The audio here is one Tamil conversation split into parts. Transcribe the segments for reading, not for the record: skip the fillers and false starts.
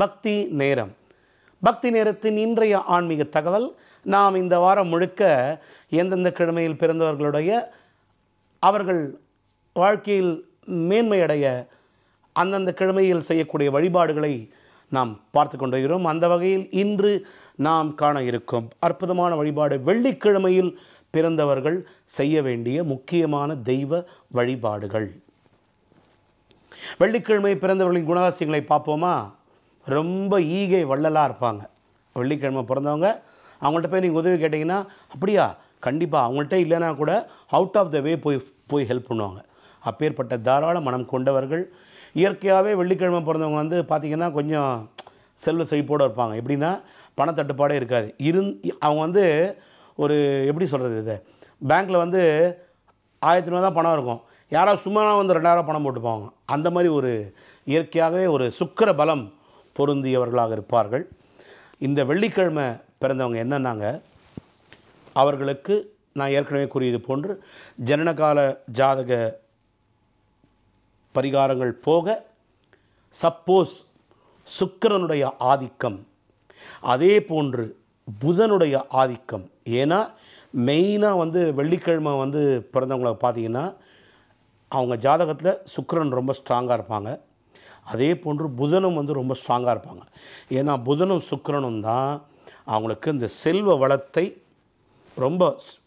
பக்தி நேரம். பக்தி நேரத்தின் இன்றைய ஆன்மீக தகவல். நாம் இந்த வாரம் முழுக்க எந்தெந்த கிழமையில் பிறந்தவர்களுடைய அவர்கள் வாழ்க்கையில் மேன்மையடைய அந்தந்த கிழமையில் செய்யக்கூடிய வழிபாடுகளை நாம் பார்த்து கொண்டிருக்கிறோம். அந்த வகையில் இன்று நாம் காண இருக்கும் அற்புதமான வழிபாடு, வெள்ளிக்கிழமையில் பிறந்தவர்கள் செய்ய வேண்டிய முக்கியமான தெய்வ வழிபாடுகள். வெள்ளிக்கிழமை பிறந்தவர்களின் குணாதிசயங்களை பார்ப்போமா? ரொம்ப ஈகை வள்ளலாக இருப்பாங்க. வெள்ளிக்கிழமை பிறந்தவங்க, அவங்கள்ட்ட போய் நீங்கள் உதவி கேட்டிங்கன்னா, அப்படியா கண்டிப்பாக, அவங்கள்ட்ட இல்லைனா கூட அவுட் ஆஃப் த வே போய் ஹெல்ப் பண்ணுவாங்க. அப்பேற்பட்ட தாராள மனம் கொண்டவர்கள். இயற்கையாகவே வெள்ளிக்கிழமை பிறந்தவங்க வந்து பார்த்திங்கன்னா கொஞ்சம் செல்வ செழிப்போடு இருப்பாங்க. எப்படின்னா பணத்தட்டுப்பாடே இருக்காது. அவங்க வந்து ஒரு எப்படி சொல்கிறது, இது பேங்க்கில் வந்து 1000 தான் பணம் இருக்கும், யாராவது சும்மா வந்து 2000 பணம் போட்டு போவாங்க. அந்த மாதிரி ஒரு இயற்கையாகவே ஒரு சுக்கிர பலம் பொருந்தியவர்களாக இருப்பார்கள். இந்த வெள்ளிக்கிழமை பிறந்தவங்க என்னன்னாங்க, அவர்களுக்கு நான் ஏற்கனவே கூறியது போன்று ஜனனகால ஜாதக பரிகாரங்கள் போக, சப்போஸ் சுக்கிரனுடைய ஆதிக்கம், அதே போன்று புதனுடைய ஆதிக்கம். ஏன்னா மெயினாக வந்து வெள்ளிக்கிழமை வந்து பிறந்தவங்களை பார்த்திங்கன்னா அவங்க ஜாதகத்தில் சுக்கிரன் ரொம்ப ஸ்ட்ராங்காக இருப்பாங்க. அதே போன்று புதனும் வந்து ரொம்ப ஸ்ட்ராங்காக இருப்பாங்க. ஏன்னா புதனும் சுக்கிரனும் தான் அவங்களுக்கு இந்த செல்வ வளத்தை, ரொம்ப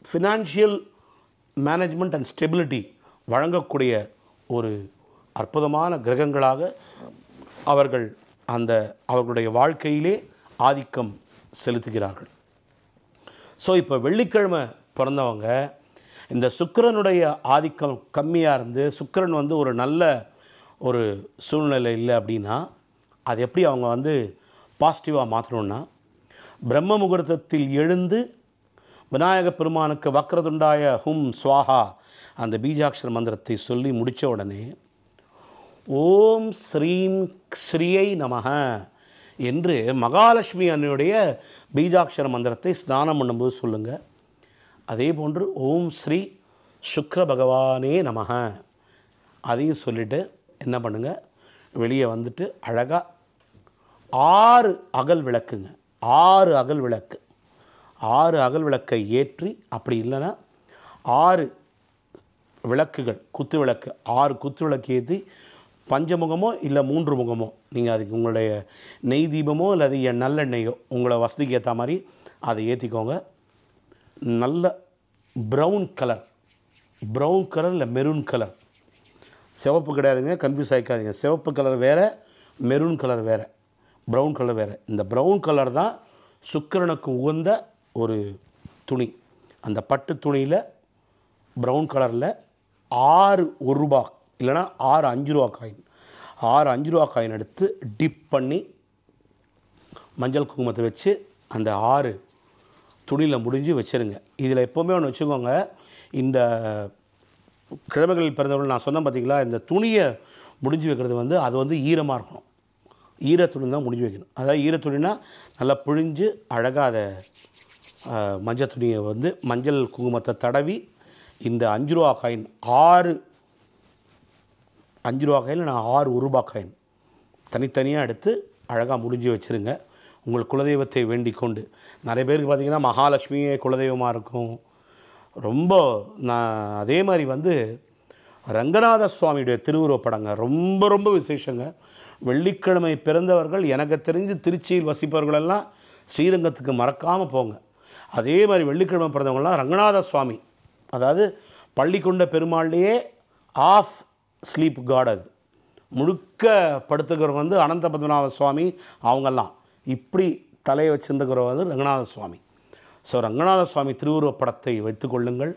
ஃபினான்ஷியல் மேனேஜ்மெண்ட் அண்ட் ஸ்டெபிலிட்டி வழங்கக்கூடிய ஒரு அற்புதமான கிரகங்களாக அவர்களுடைய வாழ்க்கையிலே ஆதிக்கம் செலுத்துகிறார்கள். ஸோ இப்போ வெள்ளிக்கிழமை பிறந்தவங்க இந்த சுக்கிரனுடைய ஆதிக்கம் கம்மியாக இருந்து, சுக்கிரன் வந்து ஒரு நல்ல ஒரு சூழ்நிலை இல்லை அப்படின்னா, அது எப்படி அவங்க வந்து பாசிட்டிவாக மாற்றணுன்னா, பிரம்ம முகூர்த்தத்தில் எழுந்து விநாயக பெருமானுக்கு வக்ரதுண்டாய ஹும் ஸ்வாஹா அந்த பீஜாட்சர மந்திரத்தை சொல்லி முடித்த உடனே ஓம் ஸ்ரீம் ஸ்ரீயை நமக என்று மகாலட்சுமி அன்னையுடைய பீஜாட்சர மந்திரத்தை ஸ்நானம் பண்ணும்போது சொல்லுங்கள். அதே போன்று ஓம் ஸ்ரீ சுக்ர பகவானே நமக அதையும் சொல்லிவிட்டு என்ன பண்ணுங்கள், வெளியே வந்துட்டு அழகாக 6 அகல் விளக்குங்க, 6 அகல் விளக்கு, 6 அகல் விளக்கை ஏற்றி, அப்படி இல்லைன்னா 6 விளக்குகள், குத்து விளக்கு 6 குத்து விளக்கு ஏற்றி, பஞ்சமுகமோ இல்லை 3 முகமோ, நீங்கள் அதுக்கு உங்களுடைய நெய் தீபமோ அல்லது நல்லெண்ணெயோ உங்களை வசதிக்கு ஏற்ற மாதிரி அதை ஏற்றிக்கோங்க. நல்ல ப்ரௌன் கலர் இல்லை மெரூன் கலர், சிவப்பு கிடையாதுங்க, கன்ஃபியூஸ் ஆகிக்காதீங்க. சிவப்பு கலர் வேறு, மெரூன் கலர் வேறு, ப்ரௌன் கலர் வேறு. இந்த ப்ரௌன் கலர் தான் சுக்கிரனுக்கு உகந்த ஒரு துணி. அந்த பட்டு துணியில் ப்ரௌன் கலரில் 6 1 ரூபா இல்லைனா 6 5 ரூபா காயின், 6 5 ரூபா காயின் எடுத்து டிப் பண்ணி மஞ்சள் குங்குமத்தை வச்சு அந்த 6 துணியில் முடிஞ்சு வச்சுருங்க. இதில் எப்போவுமே ஒன்று வச்சுக்கோங்க, இந்த கிழமைகளில் பிறந்தவர்கள் நான் சொன்னேன் பார்த்தீங்களா, இந்த துணியை முடிஞ்சு வைக்கிறது வந்து அது வந்து ஈரமாக இருக்கணும். ஈரத்துணி தான் முடிஞ்சு வைக்கணும். அதாவது ஈரத்துணினா நல்லா புழிஞ்சு அழகாக அதை மஞ்சள் துணியை வந்து மஞ்சள் குங்குமத்தை தடவி இந்த 5 ரூபா காயின், 6 5 ரூபா காயின், நான் 6 1 ரூபா காயின் தனித்தனியாக எடுத்து அழகாக முடிஞ்சு வச்சுருங்க. உங்கள் குலதெய்வத்தை வேண்டிக் கொண்டு, நிறைய பேருக்கு பார்த்திங்கன்னா மகாலட்சுமியே குலதெய்வமாக இருக்கும். ரொம்ப அதே மாதிரி வந்து ரங்கநாத சுவாமியுடைய திருவுருவப்படங்க ரொம்ப ரொம்ப விசேஷங்க. வெள்ளிக்கிழமை பிறந்தவர்கள் எனக்கு தெரிஞ்சு திருச்சியில் வசிப்பவர்களெல்லாம் ஸ்ரீரங்கத்துக்கு மறக்காமல் போங்க. அதே மாதிரி வெள்ளிக்கிழமை பிறந்தவங்களாம் ரங்கநாத சுவாமி, அதாவது பள்ளிக்கொண்ட பெருமாள்லேயே ஆஃப் ஸ்லீப் காட், அது முழுக்க படுத்துக்கிறவங்க வந்து அனந்த பத்மநாப சுவாமி, அவங்கெல்லாம் இப்படி தலையை வச்சுருந்துக்கிறவங்க வந்து ரங்கநாத சுவாமி. ஸோ ரங்கநாத சுவாமி திருவுருவப்படத்தை வைத்து கொள்ளுங்கள்.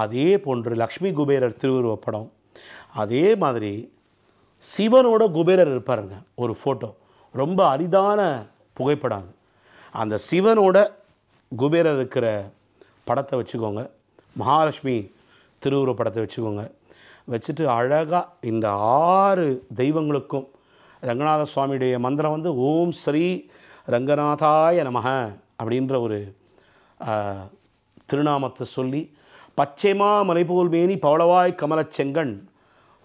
அதே போன்று லக்ஷ்மி குபேரர் திருவுருவப்படம், அதே மாதிரி சிவனோட குபேரர் இருப்பாருங்க ஒரு ஃபோட்டோ, ரொம்ப அரிதான புகைப்படம் அது. அந்த சிவனோட குபேரர் இருக்கிற படத்தை வச்சுக்கோங்க, மகாலட்சுமி திருவுருவப்படத்தை வச்சுக்கோங்க. வச்சுட்டு அழகாக இந்த 6 தெய்வங்களுக்கும் ரங்கநாத சுவாமியுடைய மந்திரம் வந்து ஓம் ஸ்ரீ ரங்கநாதாய நமக அப்படின்ற ஒரு திருநாமத்தை சொல்லி, பச்சைமா மலைபோல் மேனி பவளவாய் கமலச் செங்கண்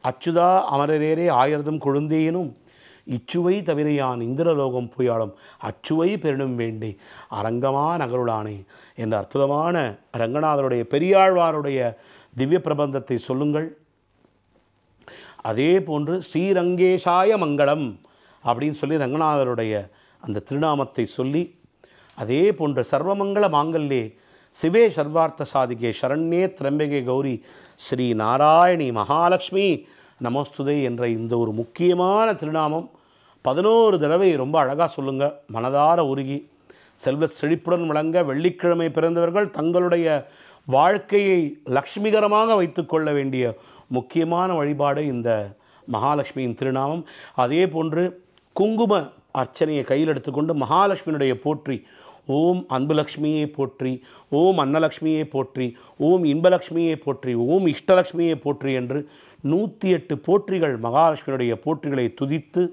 அச்சுதா அமரரேரே ஆயிரதும் கொழுந்தேனும் இச்சுவை தவிரையான் இந்திரலோகம் புயாளும் அச்சுவை பெருணும் வேண்டி அரங்கமா நகருளானே என்ற அற்புதமான ரங்கநாதருடைய பெரியாழ்வாருடைய திவ்ய பிரபந்தத்தை சொல்லுங்கள். அதே போன்று ஸ்ரீரங்கேஷாய மங்களம் அப்படின்னு சொல்லி ரங்கநாதருடைய அந்த திருநாமத்தை சொல்லி, அதே போன்று சர்வமங்கள மாங்கல்யே சிவே சர்வார்த்த சாதிகே சரண்யே திரம்பகே கௌரி ஸ்ரீ நாராயணி மகாலட்சுமி நமஸ்துதே என்ற இந்த ஒரு முக்கியமான திருநாமம் 11 தடவை ரொம்ப அழகாக சொல்லுங்கள். மனதார உருகி செல்வ செழிப்புடன் விளங்க வெள்ளிக்கிழமை பிறந்தவர்கள் தங்களுடைய வாழ்க்கையை லக்ஷ்மிகரமாக வைத்து கொள்ள வேண்டிய முக்கியமான வழிபாடு இந்த மகாலட்சுமியின் திருநாமம். அதே போன்று குங்கும அர்ச்சனையை கையில் எடுத்துக்கொண்டு மகாலட்சுமியினுடைய போற்றி, ஓம் அன்புலக்ஷ்மியை போற்றி, ஓம் அன்னலக்ஷ்மியை போற்றி, ஓம் இன்பலக்ஷ்மியை போற்றி, ஓம் இஷ்டலக்ஷ்மியை போற்றி என்று 108 போற்றிகள் மகாலட்சுமியினுடைய போற்றிகளை துதித்து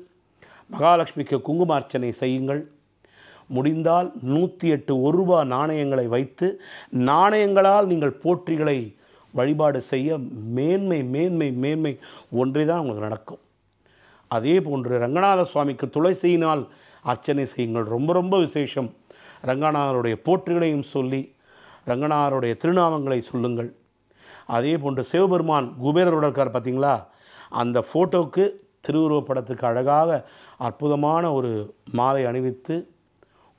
மகாலட்சுமிக்கு குங்கும அர்ச்சனை செய்யுங்கள். முடிந்தால் 108 1 ரூபா நாணயங்களை வைத்து நாணயங்களால் நீங்கள் போற்றிகளை வழிபாடு செய்ய மேன்மை மேன்மை மேன்மை ஒன்றே தான் உங்களுக்கு நடக்கும். அதே போன்று ரங்கநாத சுவாமிக்கு துளசியினால் அர்ச்சனை செய்யுங்கள். ரொம்ப ரொம்ப விசேஷம். ரங்கநாதருடைய போற்றிகளையும் சொல்லி ரங்கநாதருடைய திருநாமங்களை சொல்லுங்கள். அதே போன்று சிவபெருமான் குபேரரோட இருக்கார் பார்த்தீங்களா, அந்த ஃபோட்டோவுக்கு திருவுருவப்படத்துக்கு அழகாக அற்புதமான ஒரு மாலை அணிவித்து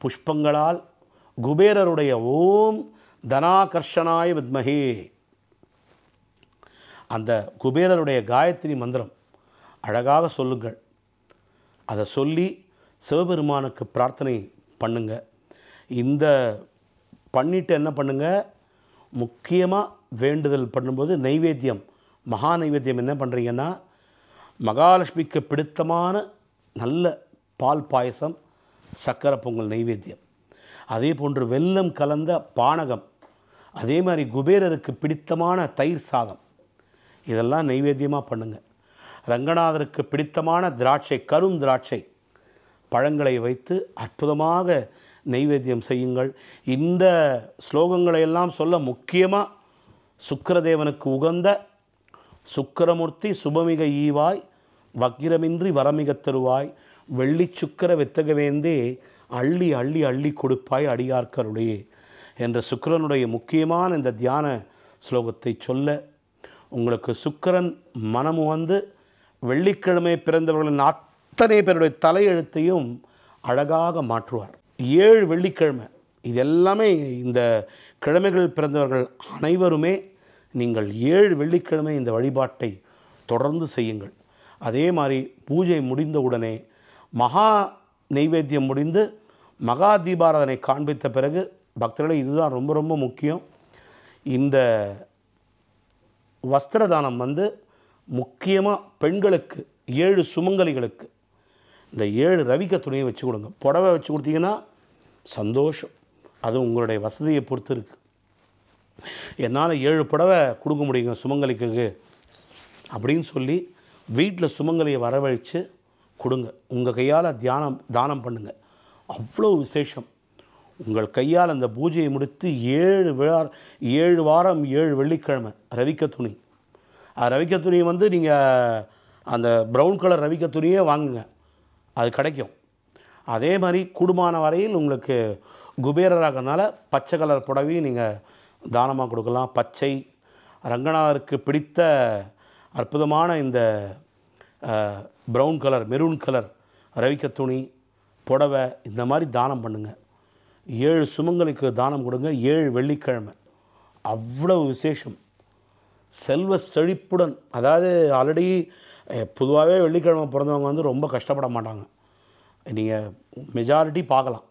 புஷ்பங்களால் குபேரருடைய ஓம் தனாகர்ஷனாய வித்மஹே அந்த குபேரருடைய காயத்ரி மந்திரம் அழகாக சொல்லுங்கள். அதை சொல்லி சிவபெருமானுக்கு பிரார்த்தனை பண்ணுங்க. இந்த பண்ணிட்டு என்ன பண்ணுங்க, முக்கியமாக வேண்டுதல் பண்ணும்போது நைவேத்தியம், மகா நைவேத்தியம் என்ன பண்ணுறீங்கன்னா, மகாலட்சுமிக்கு பிடித்தமான நல்ல பால் பாயசம், சக்கரை பொங்கல் நைவேத்தியம், அதே போன்று வெல்லம் கலந்த பானகம், அதே மாதிரி குபேரருக்கு பிடித்தமான தயிர் சாதம், இதெல்லாம் நைவேத்தியமாக பண்ணுங்கள். ரங்கநாதருக்கு பிடித்தமான திராட்சை, கரும் திராட்சை பழங்களை வைத்து அற்புதமாக நைவேத்தியம் செய்யுங்கள். இந்த ஸ்லோகங்களை எல்லாம் சொல்ல முக்கியமாக சுக்கிரதேவனுக்கு உகந்த சுக்கிரமூர்த்தி சுபமிக ஈவாய் வக்கிரமின்றி வரமிக தருவாய் வெள்ளி சுக்கிர வெத்தகவேந்தே அள்ளி அள்ளி அள்ளி கொடுப்பாய் அடியார்க்கருளே என்ற சுக்கிரனுடைய முக்கியமான இந்த தியான ஸ்லோகத்தை சொல்ல உங்களுக்கு சுக்கிரன் மனமு வந்து வெள்ளிக்கிழமை பிறந்தவர்களின் அத்தனை பேருடைய தலையெழுத்தையும் அழகாக மாற்றுவார். 7 வெள்ளிக்கிழமை இது எல்லாமே இந்த கிழமைகள் பிறந்தவர்கள் அனைவருமே நீங்கள் 7 வெள்ளிக்கிழமை இந்த வழிபாட்டை தொடர்ந்து செய்யுங்கள். அதே மாதிரி பூஜை முடிந்தவுடனே மகா நைவேத்தியம் முடிந்து மகா தீபாராதனை காண்பித்த பிறகு பக்தர்களே, இதுதான் ரொம்ப ரொம்ப முக்கியம். இந்த வஸ்திரதானம் வந்து முக்கியமாக பெண்களுக்கு 7 சுமங்கலிகளுக்கு இந்த 7 ரவிக்க துணியை வச்சு கொடுங்க. புடவை வச்சு கொடுத்தீங்கன்னா சந்தோஷம். அது உங்களுடைய வசதியை பொறுத்து இருக்குது. என்னால் 7 புடவை கொடுக்க முடியுங்க சுமங்கலிக்கு அப்படின்னு சொல்லி வீட்டில் சுமங்கலியை வரவழைச்சு கொடுங்க. உங்கள் கையால் தானம் பண்ணுங்கள். அவ்வளோ விசேஷம். உங்கள் கையால் அந்த பூஜையை முடித்து 7 வாரம் 7 வெள்ளிக்கிழமை ரவிக்க துணி, ரவிக்க துணியை வந்து நீங்கள் அந்த ப்ரௌன் கலர் ரவிக்க துணியே வாங்குங்க, அது கிடைக்கும். அதே மாதிரி கூடுமான வரையில் உங்களுக்கு குபேரராகனால பச்சை கலர் புடவையும் நீங்கள் தானமாக கொடுக்கலாம். பச்சை, ரங்கநாதருக்கு பிடித்த அற்புதமான இந்த ப்ரௌன் கலர், மெரூன் கலர் ரவிக்க துணி, புடவை, இந்த மாதிரி தானம் பண்ணுங்கள். 7 சுமங்களுக்கு தானம் கொடுங்க. 7 வெள்ளிக்கிழமை அவ்வளவு விசேஷம். செல்வ செழிப்புடன், அதாவது ஆல்ரெடி பொதுவாகவே வெள்ளிக்கிழமை பிறந்தவங்க வந்து ரொம்ப கஷ்டப்பட மாட்டாங்க. நீங்கள் மெஜாரிட்டி பார்க்கலாம்.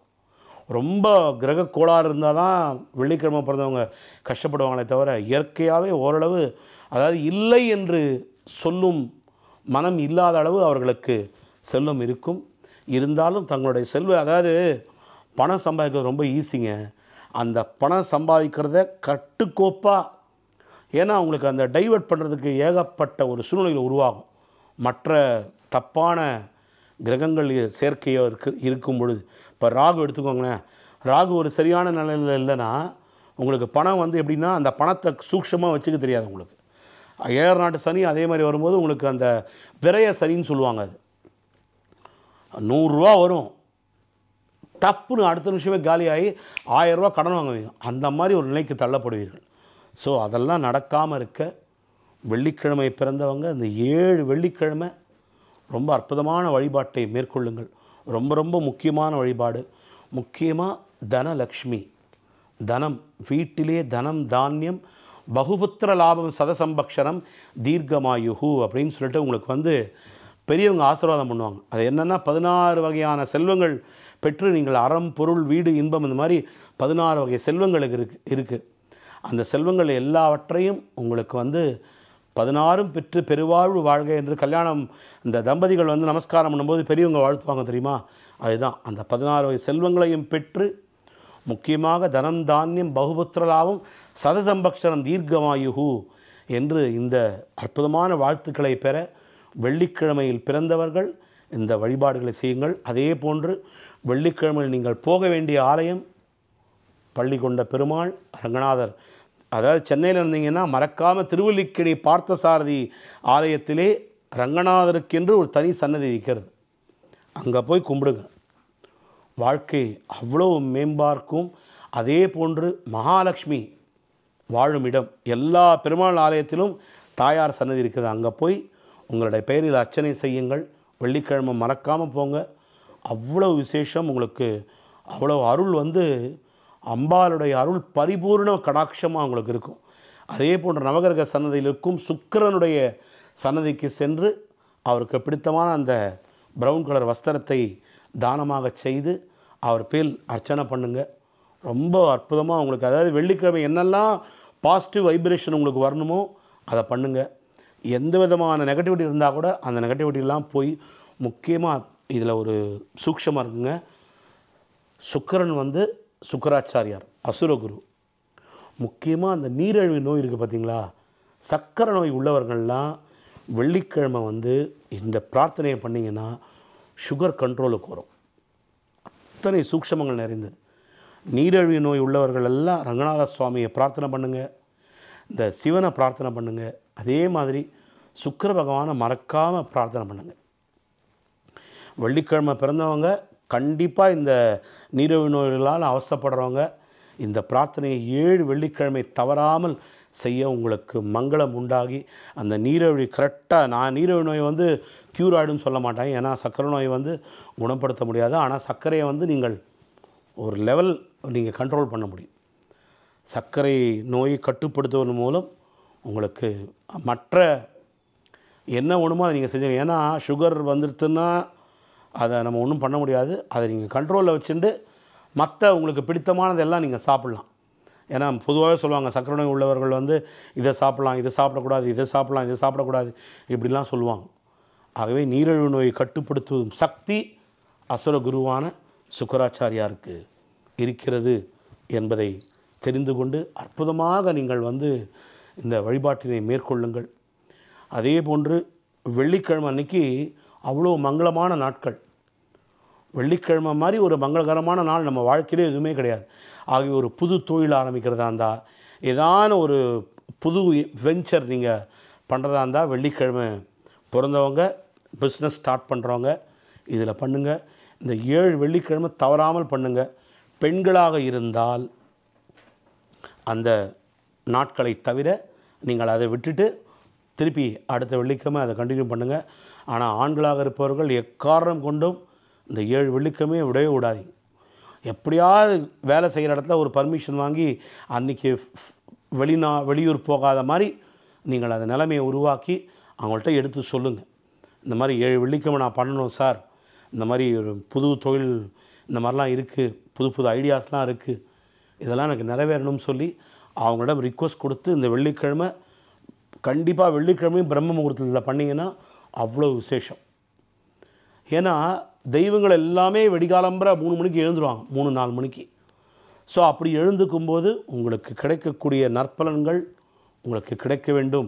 ரொம்ப கிரக கோளாறு இருந்தால் தான் வெள்ளிக்கிழமை பிறந்தவங்க கஷ்டப்படுவாங்களே தவிர இயற்கையாகவே ஓரளவு, அதாவது இல்லை என்று சொல்லும் மனம் இல்லாத அளவு அவர்களுக்கு செல்வம் இருக்கும். இருந்தாலும் தங்களுடைய அதாவது பணம் சம்பாதிக்கிறது ரொம்ப ஈஸிங்க. அந்த பணம் சம்பாதிக்கிறத கட்டுக்கோப்பாக, ஏன்னா அவங்களுக்கு அந்த டைவர்ட் பண்ணுறதுக்கு ஏகப்பட்ட ஒரு சூழ்நிலைகள் உருவாகும். மற்ற தப்பான கிரகங்கள் சேர்க்கையோ இருக்கும் பொழுது, இப்போ ராகு எடுத்துக்கோங்களேன். ராகு ஒரு சரியான நிலையில் இல்லைன்னா உங்களுக்கு பணம் வந்து எப்படின்னா அந்த பணத்தை சூக்ஷமாக வச்சுக்க தெரியாது உங்களுக்கு. 7 நாட்டு சனி அதே மாதிரி வரும்போது உங்களுக்கு அந்த விரய சனின்னு சொல்லுவாங்க. அது 100 ரூபா வரும், டப்புன்னு அடுத்த நிமிஷமே காலியாகி 1000 ரூபா கடன் வாங்குவீங்க. அந்த மாதிரி ஒரு நிலைக்கு தள்ளப்படுவீர்கள். ஸோ அதெல்லாம் நடக்காமல் இருக்க வெள்ளிக்கிழமை பிறந்தவங்க இந்த 7 வெள்ளிக்கிழமை ரொம்ப அற்புதமான வழிபாட்டை மேற்கொள்ளுங்கள். ரொம்ப ரொம்ப முக்கியமான வழிபாடு. முக்கியமாக தனலக்ஷ்மி, தனம், வீட்டிலே தனம் தானியம் பகுபுத்திர லாபம் சதசம்பக்ஷரம் தீர்க்கமாயுகு அப்படின்னு சொல்லிட்டு உங்களுக்கு வந்து பெரியவங்க ஆசீர்வாதம் பண்ணுவாங்க. அது என்னென்னா 16 வகையான செல்வங்கள் பெற்று நீங்கள் அறம் பொருள் வீடு இன்பம் இந்த மாதிரி 16 வகை செல்வங்களுக்கு இருக்குது. அந்த செல்வங்கள் எல்லாவற்றையும் உங்களுக்கு வந்து 16ம் பெற்று பெருவாழ்வு வாழ்க என்று கல்யாணம் இந்த தம்பதிகள் வந்து நமஸ்காரம் பண்ணும்போது பெரியவங்க வாழ்த்துவாங்க தெரியுமா? அதுதான் அந்த 16 வகை செல்வங்களையும் பெற்று முக்கியமாக தனம் தானியம் பகுபுத்திர லாபம் சதசம்பக்ஷரம் தீர்க்கமாயுகு என்று இந்த அற்புதமான வாழ்த்துக்களை பெற வெள்ளிக்கிழமையில் பிறந்தவர்கள் இந்த வழிபாடுகளை செய்யுங்கள். அதே போன்று வெள்ளிக்கிழமையில் நீங்கள் போக வேண்டிய ஆலயம் பள்ளிகொண்ட பெருமாள் ரங்கநாதர். அதாவது சென்னையில் இருந்தீங்கன்னா மறக்காமல் திருவல்லிக்கேணி பார்த்தசாரதி ஆலயத்திலே ரங்கநாதருக்கென்று ஒரு தனி சன்னதி இருக்கிறது. அங்கே போய் கும்பிடுங்க, வாழ்க்கை அவ்வளோ மேம்பார்க்கும். அதே போன்று மகாலட்சுமி வாழும் இடம் எல்லா பெருமாள் ஆலயத்திலும் தாயார் சன்னதி இருக்குது. அங்கே போய் உங்களுடைய பெயரில் அர்ச்சனை செய்யுங்கள். வெள்ளிக்கிழமை மறக்காமல் போங்க. அவ்வளோ விசேஷம் உங்களுக்கு, அவ்வளோ அருள் வந்து அம்பாளுடைய அருள் பரிபூர்ண கடாட்சமாக உங்களுக்கு இருக்கும். அதே போன்ற நவகிரக சன்னதியில் இருக்கும் சுக்கிரனுடைய சன்னதிக்கு சென்று அவருக்கு பிடித்தமான அந்த ப்ரௌன் கலர் வஸ்திரத்தை தானமாக செய்து அவர் பேர் அர்ச்சனை பண்ணுங்க. ரொம்ப அற்புதமாக உங்களுக்கு, அதாவது வெள்ளிக்கிழமை என்னெல்லாம் பாசிட்டிவ் வைப்ரேஷன் உங்களுக்கு வரணுமோ அதை பண்ணுங்கள். எந்த விதமான நெகட்டிவிட்டி இருந்தால் கூட அந்த நெகட்டிவிட்டிலாம் போய், முக்கியமாக இதில் ஒரு சூக்ஷமாக இருக்குங்க. சுக்கிரன் வந்து சுக்கராச்சாரியார் அசுரகுரு. முக்கியமாக அந்த நீரிழிவு நோய் இருக்குது பார்த்தீங்களா, சக்கரை நோய் உள்ளவர்கள்லாம் வெள்ளிக்கிழமை வந்து இந்த பிரார்த்தனையை பண்ணிங்கன்னா சுகர் கண்ட்ரோலுக்கு வரும். அத்தனை சூக்ஷமங்கள் நிறைந்தது. நீரிழிவு நோய் உள்ளவர்கள் எல்லாம் ரங்கநாத சுவாமியை பிரார்த்தனை பண்ணுங்கள், இந்த சிவனை பிரார்த்தனை பண்ணுங்கள். அதே மாதிரி சுக்கிர பகவானை மறக்காமல் பிரார்த்தனை பண்ணுங்கள். வெள்ளிக்கிழமை பிறந்தவங்க கண்டிப்பாக இந்த நீரிழிவு நோய்களால் அவஸ்தைப்படுறவங்க இந்த பிரார்த்தனையை 7 வெள்ளிக்கிழமை தவறாமல் செய்ய உங்களுக்கு மங்களம் உண்டாகி அந்த நீரிழிவு கரெக்டாக, நான் நீரிழிவு நோய் வந்து க்யூர் ஆகிடும்னு சொல்ல மாட்டேன், ஏன்னா சர்க்கரை நோய் வந்து குணப்படுத்த முடியாது. ஆனால் சர்க்கரையை வந்து நீங்கள் ஒரு லெவல் நீங்கள் கண்ட்ரோல் பண்ண முடியும். சர்க்கரை நோயை கட்டுப்படுத்துவதன் மூலம் உங்களுக்கு மற்ற என்ன ஒன்றுமோ அதை நீங்கள் செஞ்சீங்க. ஏன்னா சுகர் வந்துடுதுன்னா அதை நம்ம ஒன்றும் பண்ண முடியாது. அதை நீங்கள் கண்ட்ரோலில் வச்சுட்டு மற்ற உங்களுக்கு பிடித்தமானதெல்லாம் நீங்கள் சாப்பிட்லாம். ஏன்னா பொதுவாகவே சொல்லுவாங்க சர்க்கரை நோய் உள்ளவர்கள் வந்து இதை சாப்பிட்லாம், இதை சாப்பிடக்கூடாது, இதை சாப்பிட்லாம், இதை சாப்பிடக்கூடாது, இப்படிலாம் சொல்லுவாங்க. ஆகவே நீரிழிவு நோயை கட்டுப்படுத்தும் சக்தி அசுர குருவான சுக்கராச்சாரியாருக்கு இருக்கிறது என்பதை தெரிந்து கொண்டு அற்புதமாக நீங்கள் வந்து இந்த வழிபாட்டினை மேற்கொள்ளுங்கள். அதே போன்று வெள்ளிக்கிழமை அன்றைக்கி அவ்வளோ மங்களமான நாட்கள். வெள்ளிக்கிழமை மாதிரி ஒரு மங்களகரமான நாள் நம்ம வாழ்க்கையிலே எதுவுமே கிடையாது. ஆகவே ஒரு புது தொழில் ஆரம்பிக்கிறதா இருந்தால், ஏதான ஒரு புது வெஞ்சர் நீங்கள் பண்ணுறதா இருந்தால் வெள்ளிக்கிழமை பிறந்தவங்க பிஸ்னஸ் ஸ்டார்ட் பண்ணுறவங்க இதில் பண்ணுங்கள். இந்த 7 வெள்ளிக்கிழமை தவறாமல் பண்ணுங்கள். பெண்களாக இருந்தால் அந்த நாட்களை தவிர நீங்கள் அதை விட்டுட்டு திருப்பி அடுத்த வெள்ளிக்கிழமை அதை கண்டினியூ பண்ணுங்கள். ஆனால் ஆண்களாக இருப்பவர்கள் எக்காரணம் கொண்டும் இந்த 7 வெள்ளிக்கிழமையை விடவே விடாதீங்க. எப்படியாவது வேலை செய்கிற இடத்துல ஒரு பர்மிஷன் வாங்கி அன்றைக்கி வெளியூர் போகாத மாதிரி நீங்கள் அந்த நிலைமையை உருவாக்கி அவங்கள்ட்ட எடுத்து சொல்லுங்கள். இந்த மாதிரி 7 வெள்ளிக்கிழமை நான் பண்ணணும் சார், இந்த மாதிரி ஒரு புது தொழில் இந்த மாதிரிலாம் இருக்குது, புது புது ஐடியாஸ்லாம் இருக்குது, இதெல்லாம் எனக்கு நிறைவேறணும்னு சொல்லி அவங்களிடம் ரிக்வஸ்ட் கொடுத்து இந்த வெள்ளிக்கிழமை கண்டிப்பாக வெள்ளிக்கிழமையும் பிரம்ம முகூர்த்தத்தில் பண்ணிங்கன்னா அவ்வளோ விசேஷம். ஏன்னா தெய்வங்கள் எல்லாமே வெடிகாலம்புற 3 மணிக்கு எழுந்துருவாங்க, 3-4 மணிக்கு. ஸோ அப்படி எழுந்துக்கும்போது உங்களுக்கு கிடைக்கக்கூடிய நற்பலன்கள் உங்களுக்கு கிடைக்க வேண்டும்.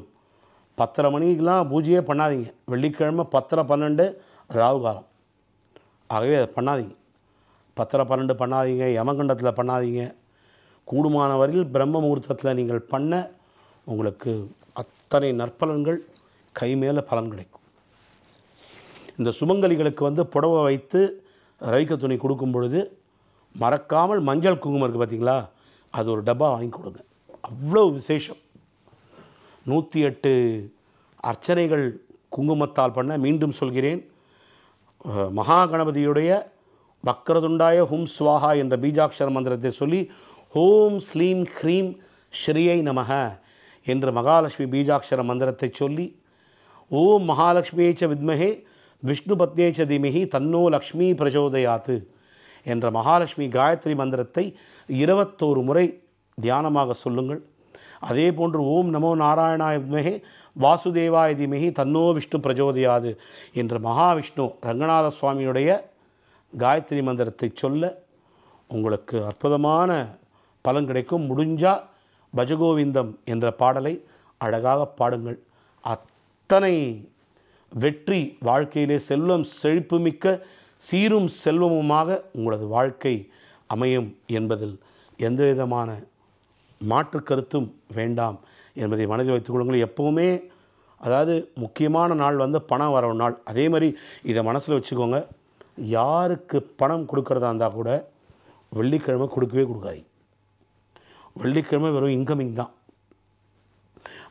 10:30 மணிக்கெலாம் பூஜையே பண்ணாதீங்க. வெள்ளிக்கிழமை 10:12 ராகு காலம். ஆகவே அதை பண்ணாதீங்க. 10:12 பண்ணாதீங்க, யமகண்டத்தில் பண்ணாதீங்க. கூடுமான வரையில் பிரம்ம முகூர்த்தத்தில் நீங்கள் பண்ண உங்களுக்கு அத்தனை நற்பலன்கள் கை மேலே பலன் கிடைக்கும். இந்த சுமங்கலிகளுக்கு வந்து புடவை வைத்து ரைக்க துணி கொடுக்கும் பொழுது மறக்காமல் மஞ்சள் குங்குமம் இருக்குது பார்த்தீங்களா, அது ஒரு டப்பா வாங்கி கொடுங்க. அவ்வளோ விசேஷம். 108 அர்ச்சனைகள் குங்குமத்தால் பண்ண. மீண்டும் சொல்கிறேன், மகா கணபதியுடைய வக்ரதுண்டாய ஹும் ஸ்வாஹா என்ற பீஜாட்சர மந்திரத்தை சொல்லி ஓம் ஸ்லீம் ஹ்ரீம் ஸ்ரீயை நமக என்ற மகாலட்சுமி பீஜாட்சர மந்திரத்தை சொல்லி ஓம் மகாலட்சுமியேச்ச வித்மஹே விஷ்ணு பத்னேச்ச தீமஹி தன்னோ லக்ஷ்மி பிரச்சோதயாத்து என்ற மகாலட்சுமி காயத்ரி மந்திரத்தை 21 முறை தியானமாக சொல்லுங்கள். அதே போன்று ஓம் நமோ நாராயணாய வித்மஹே வாசுதேவாய தீமஹி தன்னோ விஷ்ணு பிரச்சோதயாது என்ற மகாவிஷ்ணு ரங்கநாத சுவாமியுடைய காயத்ரி மந்திரத்தை சொல்ல உங்களுக்கு அற்புதமான பலன் கிடைக்கும். முடிஞ்சால் பஜகோவிந்தம் என்ற பாடலை அழகாக பாடுங்கள். அத்தனை வெற்றி வாழ்க்கையிலே செல்வம் செழிப்புமிக்க சீரும் செல்வமுமாக உங்களது வாழ்க்கை அமையும் என்பதில் எந்த விதமான மாற்று கருத்தும் வேண்டாம் என்பதை மனதில் வைத்துக் கொள்ளுங்கள். எப்போவுமே அதாவது முக்கியமான நாள் வந்து பணம் வர நாள். அதே மாதிரி இதை மனசில் வச்சுக்கோங்க. யாருக்கு பணம் கொடுக்கறதா இருந்தால் கூட வெள்ளிக்கிழமை கொடுக்கவே கொடுக்காது. வெள்ளிக்கிழமை வெறும் இன்கமிங் தான்.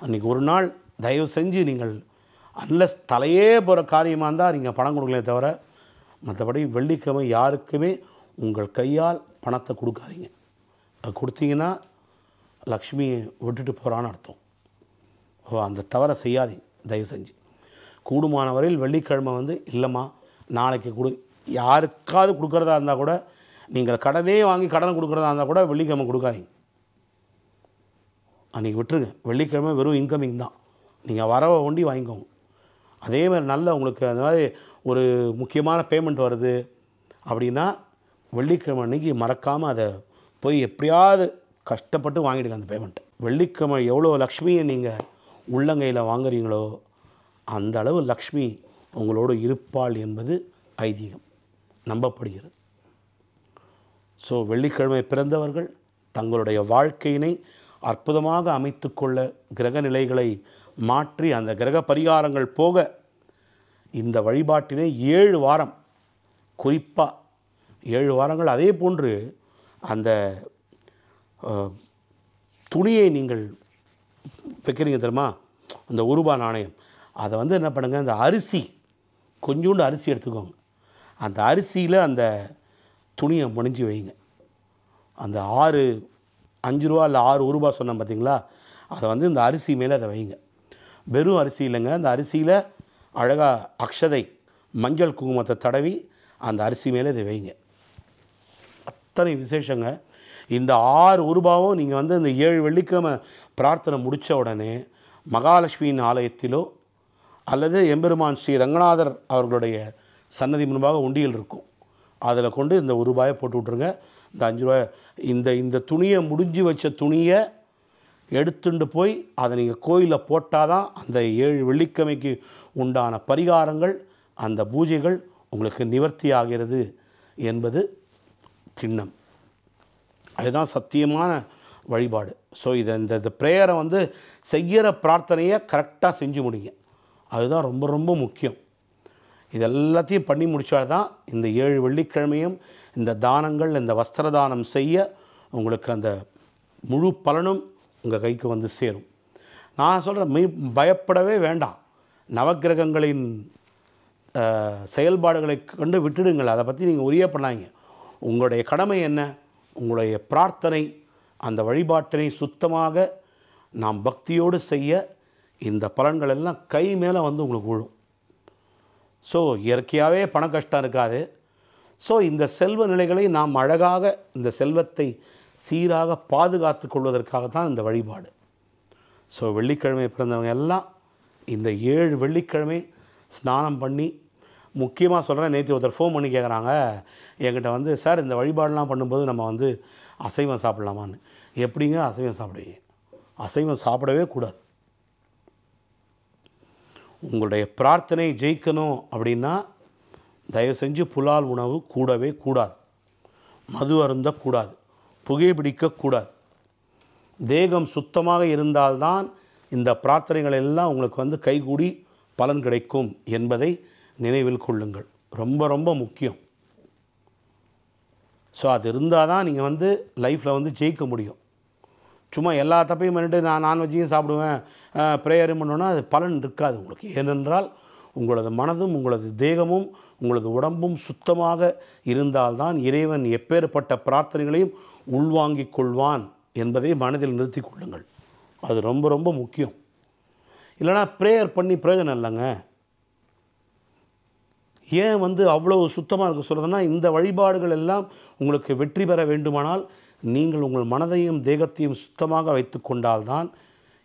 அன்றைக்கி ஒரு நாள் தயவு செஞ்சு நீங்கள் அன்லஸ் தலையே போகிற காரியமாக இருந்தால் நீங்கள் பணம் கொடுக்கலே தவிர மற்றபடி வெள்ளிக்கிழமை யாருக்குமே உங்கள் கையால் பணத்தை கொடுக்காதீங்க. அது கொடுத்தீங்கன்னா லக்ஷ்மியை விட்டுட்டு போகிறான்னு அர்த்தம். அந்த தவறை செய்யாதீங்க தயவு செஞ்சு. கூடுமான வரையில் வெள்ளிக்கிழமை வந்து இல்லைம்மா நாளைக்கு யாருக்காவது கொடுக்குறதா இருந்தால் கூட நீங்கள் கடனே வாங்கி கடனை கொடுக்குறதா இருந்தால் கூட வெள்ளிக்கிழமை கொடுக்காதீங்க. அன்றைக்கி விட்டுருங்க. வெள்ளிக்கிழமை வெறும் இன்கமிங் தான். நீங்கள் வரவை ஒண்டி வாங்கிக்கோங்க. அதே மாதிரி நல்ல உங்களுக்கு அந்த மாதிரி ஒரு முக்கியமான பேமெண்ட் வருது அப்படின்னா வெள்ளிக்கிழமை அன்றைக்கி மறக்காமல் அதை போய் எப்படியாவது கஷ்டப்பட்டு வாங்கிடுங்க அந்த பேமெண்ட்டை. வெள்ளிக்கிழமை எவ்வளோ லக்ஷ்மியை நீங்கள் உள்ளங்கையில் வாங்குறீங்களோ அந்த அளவு லக்ஷ்மி உங்களோடு இருப்பாள் என்பது ஐதீகம், நம்பப்படுகிறது. ஸோ வெள்ளிக்கிழமை பிறந்தவர்கள் தங்களுடைய வாழ்க்கையினை அற்புதமாக அமைத்து கொள்ள கிரக நிலைகளை மாற்றி அந்த கிரக பரிகாரங்கள் போக இந்த வழிபாட்டினை 7 வாரம், குறிப்பாக 7 வாரங்கள். அதே போன்று அந்த துணியை நீங்கள் வைக்கிறீங்க தெரியுமா, அந்த ரூபா நாணயம், அதை வந்து என்ன பண்ணுங்கள், அந்த அரிசி கொஞ்சோண்டு அரிசி எடுத்துக்கோங்க. அந்த அரிசியில் அந்த துணியை முடிஞ்சு வைங்க. அந்த 5 ரூபா இல்லை 6 ரூபா சொன்னேன் பார்த்தீங்களா, அதை வந்து இந்த அரிசி மேலே அதை வைங்க. வெறும் அரிசி இல்லைங்க, அந்த அரிசியில் அழகாக அக்ஷதை மஞ்சள் குங்குமத்தை தடவி அந்த அரிசி மேலே இதை வைங்க. அத்தனை விசேஷங்க. இந்த 6 ரூபாவும் நீங்கள் வந்து இந்த 7 வெள்ளிக்கிழமை பிரார்த்தனை முடித்த உடனே மகாலட்சுமியின் ஆலயத்திலோ அல்லது எம்பெருமான் ஸ்ரீ ரங்கநாதர் அவர்களுடைய சன்னதி முன்பாக உண்டியல் இருக்கும், அதில் கொண்டு இந்த 1 ரூபாயை போட்டு விட்ருங்க. இந்த 5 ரூபாய் இந்த துணியை முடிஞ்சு வச்ச துணியை எடுத்துட்டு போய் அதை நீங்கள் கோயிலில் போட்டால் தான் அந்த 7 வெள்ளிக்கிழமைக்கு உண்டான பரிகாரங்கள் அந்த பூஜைகள் உங்களுக்கு நிவர்த்தி ஆகிறது என்பது திண்ணம். அதுதான் சத்தியமான வழிபாடு. ஸோ இந்த ப்ரேயரை வந்து செய்கிற பிரார்த்தனையை கரெக்டாக செஞ்சு முடிங்க. அதுதான் ரொம்ப ரொம்ப முக்கியம். இது எல்லாத்தையும் பண்ணி முடித்தால்தான் இந்த 7 வெள்ளிக்கிழமையும் இந்த தானங்கள், இந்த வஸ்திர தானம் செய்ய உங்களுக்கு அந்த முழு பலனும் உங்கள் கைக்கு வந்து சேரும். நான் சொல்கிறேன், பயப்படவே வேண்டாம். நவக்கிரகங்களின் செயல்பாடுகளை கண்டு விட்டுடுங்கள். அதை பற்றி நீங்கள் உரிய பண்ணாங்க. உங்களுடைய கடமை என்ன? உங்களுடைய பிரார்த்தனை, அந்த வழிபாட்டினை சுத்தமாக நாம் பக்தியோடு செய்ய இந்த பலன்கள் எல்லாம் கை மேலே வந்து உங்களுக்கு விழும். ஸோ இயற்கையாகவே பண கஷ்டம் இருக்காது. ஸோ இந்த செல்வ நிலைகளை நாம் அழகாக இந்த செல்வத்தை சீராக பாதுகாத்து கொள்வதற்காகத்தான் இந்த வழிபாடு. ஸோ வெள்ளிக்கிழமை பிறந்தவங்க எல்லாம் இந்த 7 வெள்ளிக்கிழமை ஸ்நானம் பண்ணி, முக்கியமாக சொல்கிறேன், நேற்று ஒருத்தர் ஃபோன் பண்ணி கேட்குறாங்க என்கிட்ட வந்து, சார் இந்த வழிபாடெலாம் பண்ணும்போது நம்ம வந்து அசைவம் சாப்பிட்லாமான்னு. எப்படிங்க அசைவம் சாப்பிடுவீங்க? அசைவம் சாப்பிடவே கூடாது. உங்களுடைய பிரார்த்தனை ஜெயிக்கணும் அப்படின்னா தயவு செஞ்சு புலால் உணவு கூடவே கூடாது. மது அருந்தக்கூடாது, புகைப்பிடிக்கக்கூடாது. தேகம் சுத்தமாக இருந்தால்தான் இந்த பிரார்த்தனைகள் எல்லாம் உங்களுக்கு வந்து கைகூடி பலன் கிடைக்கும் என்பதை நினைவில் கொள்ளுங்கள். ரொம்ப ரொம்ப முக்கியம். ஸோ அது இருந்தால் தான் நீங்கள் வந்து லைஃப்பில் வந்து ஜெயிக்க முடியும். சும்மா எல்லா தப்பையும் பண்ணிட்டு நான் நான்வெஜ்ஜையும் சாப்பிடுவேன், ப்ரேயரும் பண்ணோன்னா அது பலன் இருக்காது உங்களுக்கு. ஏனென்றால் உங்களது மனதும் உங்களது தேகமும் உங்களது உடம்பும் சுத்தமாக இருந்தால்தான் இறைவன் எப்பேற்பட்ட பிரார்த்தனைகளையும் உள்வாங்கிக் கொள்வான் என்பதை மனதில் நிறுத்தி கொள்ளுங்கள். அது ரொம்ப ரொம்ப முக்கியம். இல்லைனா ப்ரேயர் பண்ணி பிரயோஜனம் இல்லைங்க. ஏன் வந்து அவ்வளோ சுத்தமாக இருக்க சொல்கிறதுனா, இந்த வழிபாடுகள் எல்லாம் உங்களுக்கு வெற்றி பெற வேண்டுமானால் நீங்கள் உங்கள் மனதையும் தேகத்தையும் சுத்தமாக வைத்து கொண்டால்தான்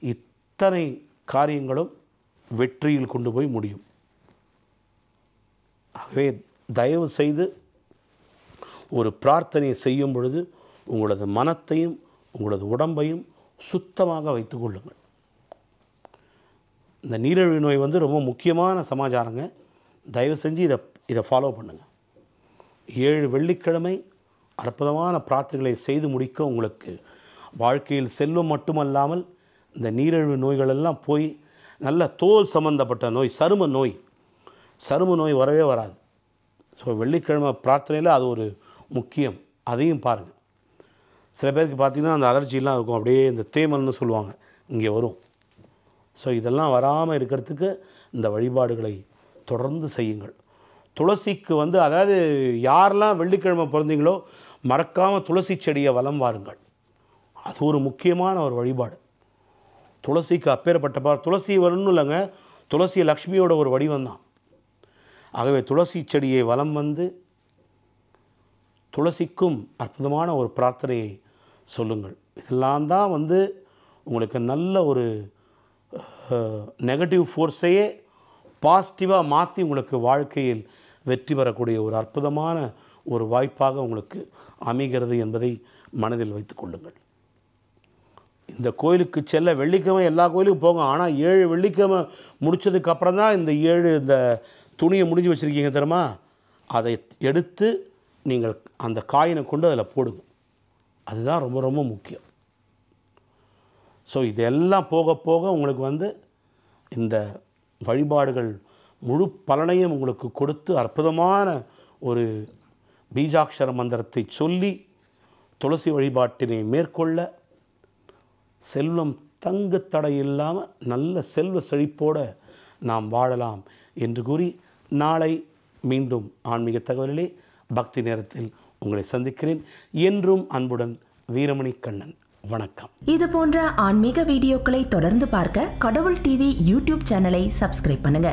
இத்தனை காரியங்களும் வெற்றியில் கொண்டு போய் முடியும். ஆகவே தயவு செய்து ஒரு பிரார்த்தனையை செய்யும் பொழுது உங்களது மனத்தையும் உங்களது உடம்பையும் சுத்தமாக வைத்து கொள்ளுங்கள். இந்த நீரிழிவு நோய் வந்து ரொம்ப முக்கியமான சமாச்சாரங்க. தயவு செஞ்சு இதை ஃபாலோ பண்ணுங்கள். 7 வெள்ளிக்கிழமை அற்புதமான பிரார்த்தனைகளை செய்து முடிக்க உங்களுக்கு வாழ்க்கையில் செல்வம் மட்டுமல்லாமல் இந்த நீரிழிவு நோய்களெல்லாம் போய் நல்ல தோல் சம்பந்தப்பட்ட நோய், சரும நோய் வரவே வராது. ஸோ வெள்ளிக்கிழமை பிரார்த்தனையில் அது ஒரு முக்கியம். அதையும் பாருங்கள். சில பேருக்கு பார்த்திங்கன்னா அந்த அலர்ஜிலாம் இருக்கும், அப்படியே இந்த தேமல்னு சொல்லுவாங்க, இங்கே வரும். ஸோ இதெல்லாம் வராமல் இருக்கிறதுக்கு இந்த வழிபாடுகளை தொடர்ந்து செய்யுங்கள். துளசிக்கு வந்து அதாவது யாரெல்லாம் வெள்ளிக்கிழமை பிறந்தீங்களோ மறக்காமல் துளசி செடியை வலம் வாருங்கள். அது ஒரு முக்கியமான ஒரு வழிபாடு. துளசிக்கு அப்பேற்பட்ட துளசி வரணும் இல்லைங்க, துளசி லக்ஷ்மியோட ஒரு வடிவம் தான். ஆகவே துளசி செடியை வலம் வந்து துளசிக்கும் அற்புதமான ஒரு பிரார்த்தனையை சொல்லுங்கள். இதெல்லாம் தான் வந்து உங்களுக்கு நல்ல ஒரு நெகட்டிவ் ஃபோர்ஸையே பாசிட்டிவாக மாற்றி உங்களுக்கு வாழ்க்கையில் வெற்றி பெறக்கூடிய ஒரு அற்புதமான ஒரு வாய்ப்பாக உங்களுக்கு அமைகிறது என்பதை மனதில் வைத்து கொள்ளுங்கள். இந்த கோயிலுக்கு செல்ல வெள்ளிக்கிழமை எல்லா கோயிலுக்கும் போங்க. ஆனால் 7 வெள்ளிக்கிழமை முடித்ததுக்கப்புறம் தான் இந்த துணியை முடிஞ்சு வச்சுருக்கீங்க தெரியுமா, அதை எடுத்து நீங்கள் அந்த காயினை கொண்டு அதில் போடுங்க. அதுதான் ரொம்ப ரொம்ப முக்கியம். ஸோ இதெல்லாம் போக போக உங்களுக்கு வந்து இந்த வழிபாடுகள் முழு பலனையும் உங்களுக்கு கொடுத்து அற்புதமான ஒரு பீஜாட்சர மந்திரத்தை சொல்லி துளசி வழிபாட்டினை மேற்கொள்ள செல்வம் தங்கு தடை இல்லாமல் நல்ல செல்வ செழிப்போடு நாம் வாழலாம் என்று கூறி நாளை மீண்டும் ஆன்மீக தகவலிலே பக்தி நேரத்தில் உங்களை சந்திக்கிறேன். என்றும் அன்புடன் வீரமணி கண்ணன். வணக்கம். இது போன்ற ஆன்மீக வீடியோக்களை தொடர்ந்து பார்க்க கடவுள் டிவி யூடியூப் சேனலை சப்ஸ்கிரைப் பண்ணுங்க.